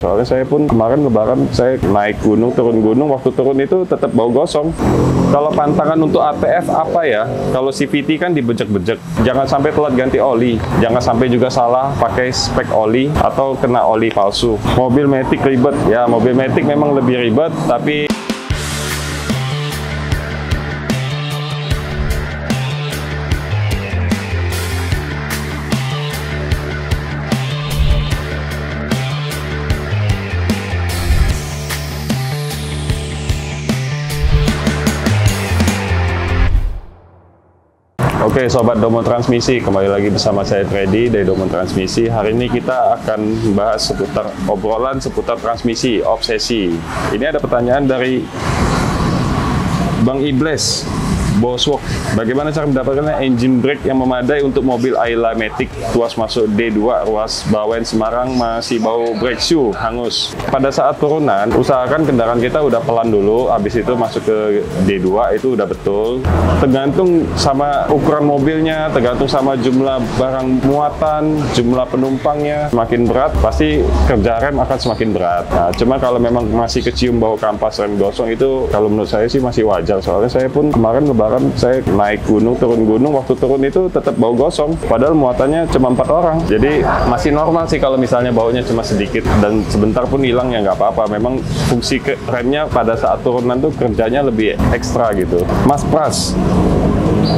Soalnya saya pun kemarin lebaran saya naik gunung, turun gunung, waktu turun itu tetap bau gosong. Kalau pantangan untuk ATF apa ya? Kalau CVT kan dibejek-bejek. Jangan sampai telat ganti oli. Jangan sampai juga salah pakai spek oli atau kena oli palsu. Mobil Matic ribet. Ya, mobil Matic memang lebih ribet, tapi Oke, Sobat Domo Transmisi, kembali lagi bersama saya Freddy dari Domo Transmisi. Hari ini kita akan membahas obrolan seputar transmisi, obsesi. Ini ada pertanyaan dari Bang Iblis, Boswork. Bagaimana cara mendapatkan engine brake yang memadai untuk mobil Ayla Matic tuas masuk D2, ruas Bawen Semarang masih bau brake shoe hangus? Pada saat turunan, usahakan kendaraan kita udah pelan dulu, habis itu masuk ke D2 itu udah betul. Tergantung sama ukuran mobilnya, tergantung sama jumlah barang muatan, jumlah penumpangnya. Semakin berat, pasti kerja rem akan semakin berat. Nah, cuma kalau memang masih kecium bau kampas rem gosong itu, kalau menurut saya sih masih wajar. Soalnya saya pun kemarin lebaran saya naik gunung, turun gunung, waktu turun itu tetap bau gosong. Padahal muatannya cuma 4 orang. Jadi masih normal sih kalau misalnya baunya cuma sedikit dan sebentar pun hilang ya nggak apa-apa. Memang fungsi remnya pada saat turunan tuh kerjanya lebih ekstra gitu. Mas Pras,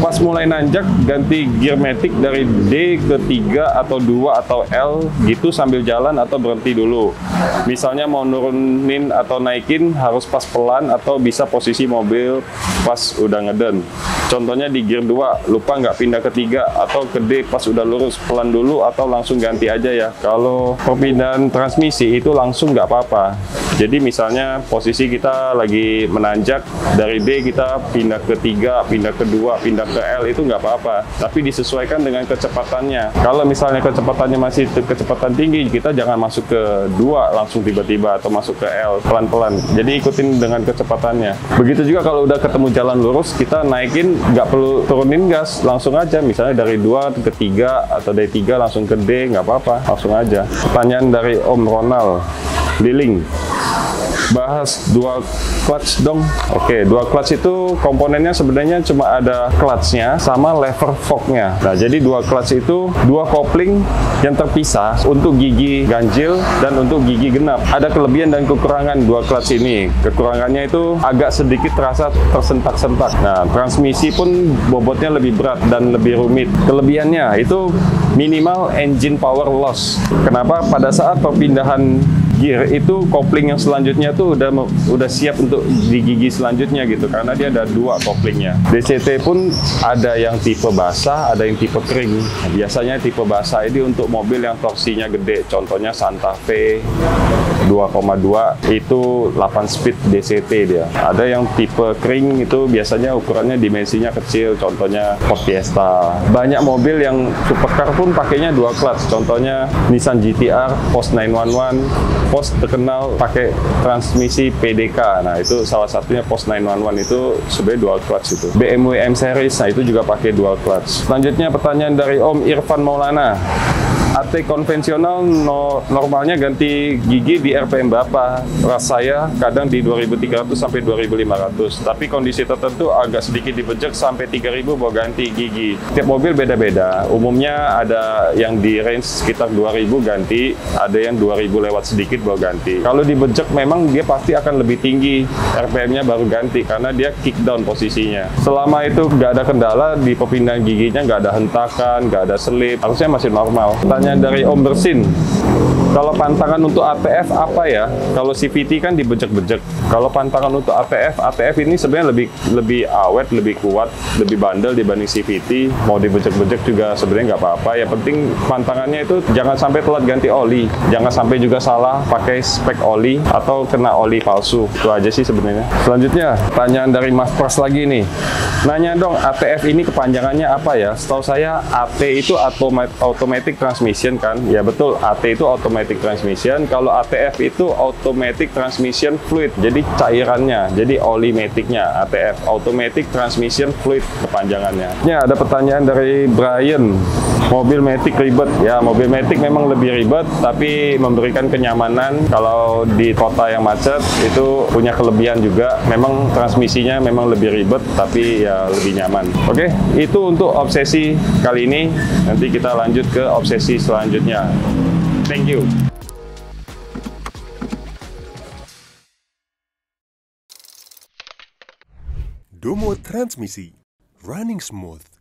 pas mulai nanjak ganti gear Matic dari D ke 3 atau 2 atau L gitu sambil jalan atau berhenti dulu. Misalnya mau nurunin atau naikin harus pas pelan atau bisa posisi mobil pas udah ngeden. Contohnya di gear 2, lupa nggak pindah ke 3 atau ke D pas udah lurus, pelan dulu atau langsung ganti aja ya. Kalau perpindahan transmisi itu langsung nggak apa-apa. Jadi misalnya posisi kita lagi menanjak, dari D kita pindah ke 3, pindah ke 2, pindah ke L itu nggak apa-apa. Tapi disesuaikan dengan kecepatannya. Kalau misalnya kecepatannya masih kecepatan tinggi, kita jangan masuk ke 2 langsung tiba-tiba atau masuk ke L pelan-pelan. Jadi ikutin dengan kecepatannya. Begitu juga kalau udah ketemu jalan lurus, kita naikin nggak perlu turunin gas, langsung aja. Misalnya dari 2 ke 3 atau dari 3 langsung ke D, nggak apa-apa, langsung aja. Pertanyaan dari Om Ronald Liling, bahas dual clutch dong. Oke, dual clutch itu komponennya sebenarnya cuma ada clutchnya sama lever forknya. Nah, jadi dual clutch itu dua kopling yang terpisah untuk gigi ganjil dan untuk gigi genap. Ada kelebihan dan kekurangan dual clutch ini. Kekurangannya itu agak sedikit terasa tersentak-sentak. Nah, transmisi pun bobotnya lebih berat dan lebih rumit. Kelebihannya itu minimal engine power loss. Kenapa? Pada saat perpindahan gear itu kopling yang selanjutnya tuh udah siap untuk di gigi selanjutnya gitu, karena dia ada dua koplingnya. DCT pun ada yang tipe basah, ada yang tipe kering. Nah, biasanya tipe basah ini untuk mobil yang torsinya gede, contohnya Santa Fe 2,2 itu 8 speed DCT dia. Ada yang tipe kering itu biasanya ukurannya dimensinya kecil, contohnya Ford Fiesta. Banyak mobil yang supercar pun pakainya dual clutch, contohnya Nissan GT-R, Porsche 911. Porsche terkenal pakai transmisi PDK. Nah, itu salah satunya Porsche 911 itu sebenarnya dual clutch itu. BMW M Series, nah itu juga pakai dual clutch. Selanjutnya pertanyaan dari Om Irfan Maulana. AT konvensional normalnya ganti gigi di RPM berapa? Ras saya kadang di 2.300 sampai 2.500. Tapi kondisi tertentu agak sedikit dibejek sampai 3.000 bawa ganti gigi. Tiap mobil beda-beda. Umumnya ada yang di range sekitar 2.000 ganti, ada yang 2.000 lewat sedikit bawa ganti. Kalau dibejek memang dia pasti akan lebih tinggi RPM-nya baru ganti karena dia kick down posisinya. Selama itu nggak ada kendala di perpindahan giginya, nggak ada hentakan, nggak ada selip, harusnya masih normal. Dari Om Bersin, kalau pantangan untuk ATF apa ya? Kalau CVT kan dibejek-bejek. Kalau pantangan untuk ATF ini sebenarnya lebih awet, lebih kuat, lebih bandel dibanding CVT. Mau dibejek-bejek juga sebenarnya nggak apa-apa. Yang penting pantangannya itu jangan sampai telat ganti oli, jangan sampai juga salah pakai spek oli atau kena oli palsu. Itu aja sih sebenarnya. Selanjutnya, pertanyaan dari Mas Pras lagi nih. Nanya dong, ATF ini kepanjangannya apa ya? Setahu saya AT itu automatic transmission kan? Ya betul, AT itu automatic automatic transmission. Kalau ATF itu automatic transmission fluid, jadi cairannya, jadi oli matic-nya. ATF, automatic transmission fluid kepanjangannya. Ya, ada pertanyaan dari Brian. Mobil matic ribet. Ya, mobil matic memang lebih ribet, tapi memberikan kenyamanan. Kalau di kota yang macet itu punya kelebihan juga. Memang transmisinya memang lebih ribet, tapi ya lebih nyaman. Oke, itu untuk obsesi kali ini. Nanti kita lanjut ke obsesi selanjutnya. Thank you. Domo Transmisi, running smooth.